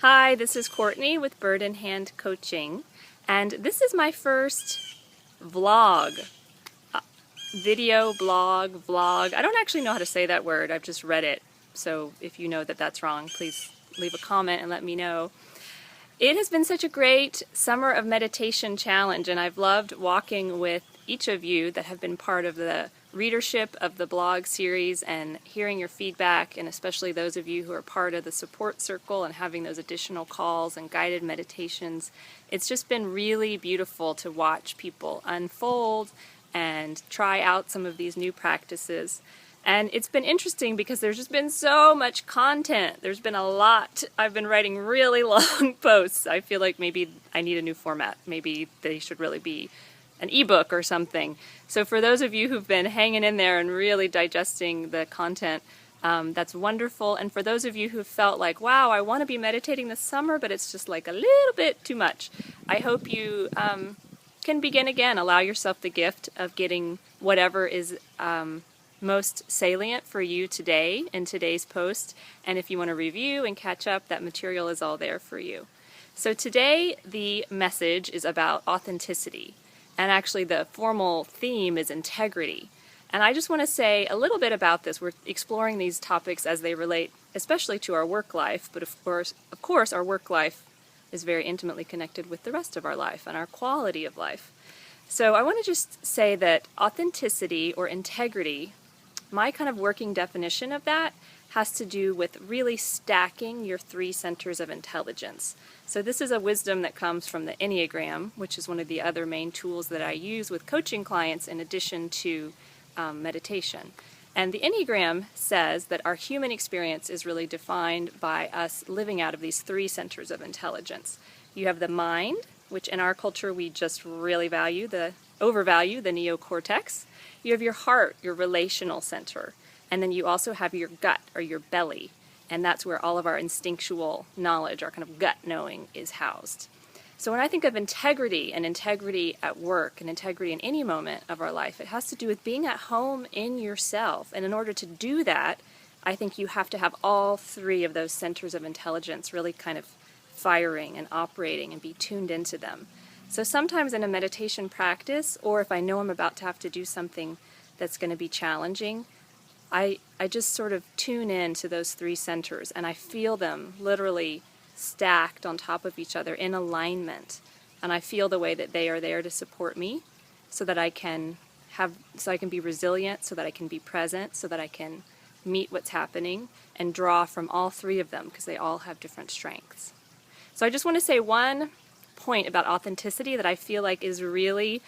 Hi, this is Courtney with Bird in Hand Coaching, and this is my first vlog. Vlog. I don't actually know how to say that word, I've just read it, so if you know that that's wrong, please leave a comment and let me know. It has been such a great Summer of Meditation challenge, and I've loved walking with each of you that have been part of the readership of the blog series and hearing your feedback, and especially those of you who are part of the support circle and having those additional calls and guided meditations. It's just been really beautiful to watch people unfold and try out some of these new practices. And it's been interesting because there's just been so much content. There's been a lot. I've been writing really long posts. I feel like maybe I need a new format. Maybe they should really be an ebook or something. So for those of you who've been hanging in there and really digesting the content, that's wonderful. And for those of you who felt like, wow, I want to be meditating this summer, but it's just like a little bit too much, I hope you can begin again. Allow yourself the gift of getting whatever is most salient for you today in today's post. And if you want to review and catch up, that material is all there for you. So today the message is about authenticity. And actually the formal theme is integrity. And I just want to say a little bit about this. We're exploring these topics as they relate especially to our work life, but of course our work life is very intimately connected with the rest of our life and our quality of life. So I want to just say that authenticity or integrity, my kind of working definition of that has to do with really stacking your three centers of intelligence. So this is a wisdom that comes from the Enneagram, which is one of the other main tools that I use with coaching clients in addition to meditation. And the Enneagram says that our human experience is really defined by us living out of these three centers of intelligence. You have the mind, which in our culture we just really overvalue the neocortex. You have your heart, your relational center. And then you also have your gut or your belly. And that's where all of our instinctual knowledge, our kind of gut knowing, is housed. So when I think of integrity and integrity at work and integrity in any moment of our life, it has to do with being at home in yourself. And in order to do that, I think you have to have all three of those centers of intelligence really kind of firing and operating and be tuned into them. So sometimes in a meditation practice, or if I know I'm about to have to do something that's going to be challenging, I just sort of tune in to those three centers and I feel them literally stacked on top of each other in alignment. And I feel the way that they are there to support me so that I can be resilient, so that I can be present, so that I can meet what's happening and draw from all three of them because they all have different strengths. So I just want to say one point about authenticity that I feel like is really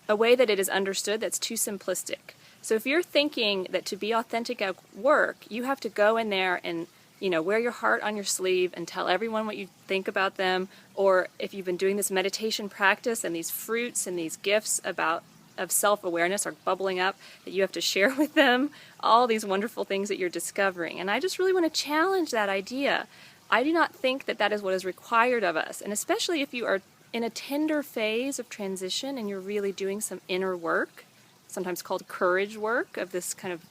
a way that it is understood that's too simplistic. So if you're thinking that to be authentic at work, you have to go in there and, wear your heart on your sleeve and tell everyone what you think about them, or if you've been doing this meditation practice and these fruits and these gifts of self-awareness are bubbling up, that you have to share with them all these wonderful things that you're discovering. And I just really want to challenge that idea. I do not think that that is what is required of us, and especially if you are in a tender phase of transition and you're really doing some inner work, sometimes called courage work, of this kind of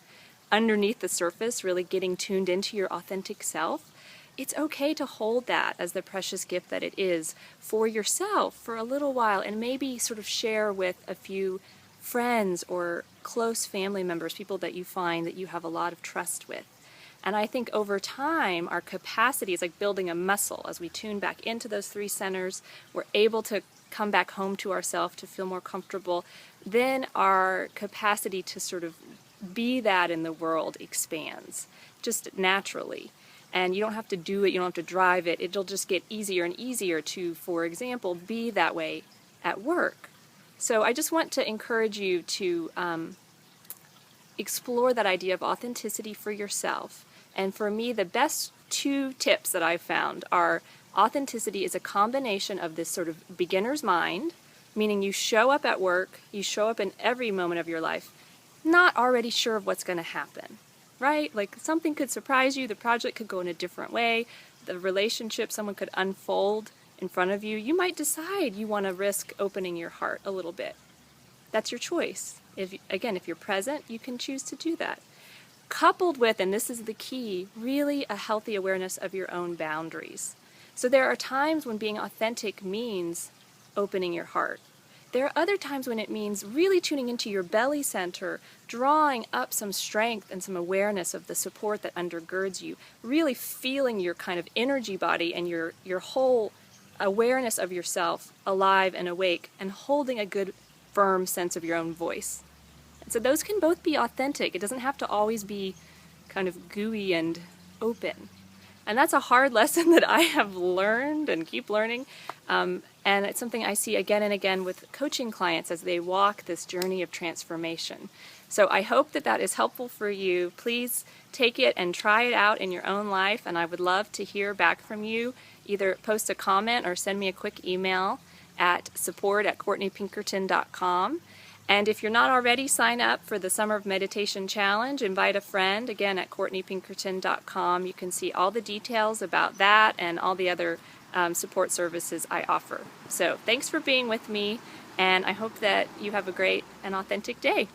underneath the surface, really getting tuned into your authentic self, it's okay to hold that as the precious gift that it is for yourself for a little while and maybe sort of share with a few friends or close family members, people that you find that you have a lot of trust with. And I think over time, our capacity is like building a muscle. As we tune back into those three centers, we're able to come back home to ourselves to feel more comfortable. Then our capacity to sort of be that in the world expands just naturally. And you don't have to do it, you don't have to drive it. It'll just get easier and easier to, for example, be that way at work. So I just want to encourage you to explore that idea of authenticity for yourself. And for me, the best two tips that I've found are authenticity is a combination of this sort of beginner's mind, meaning you show up at work, you show up in every moment of your life, not already sure of what's going to happen, right? Like something could surprise you, the project could go in a different way, the relationship, someone could unfold in front of you. You might decide you want to risk opening your heart a little bit. That's your choice. If you're present, you can choose to do that. coupled with, and this is the key, really a healthy awareness of your own boundaries. So there are times when being authentic means opening your heart. There are other times when it means really tuning into your belly center, drawing up some strength and some awareness of the support that undergirds you, really feeling your kind of energy body and your whole awareness of yourself alive and awake, and holding a good, firm sense of your own voice. And so those can both be authentic. It doesn't have to always be kind of gooey and open. And that's a hard lesson that I have learned and keep learning. And it's something I see again and again with coaching clients as they walk this journey of transformation. So I hope that that is helpful for you. Please take it and try it out in your own life. And I would love to hear back from you. Either post a comment or send me a quick email at support@CourtneyPinkerton.com. And if you're not already, sign up for the Summer of Meditation Challenge. Invite a friend, again, at CourtneyPinkerton.com. You can see all the details about that and all the other support services I offer. So thanks for being with me, and I hope that you have a great and authentic day.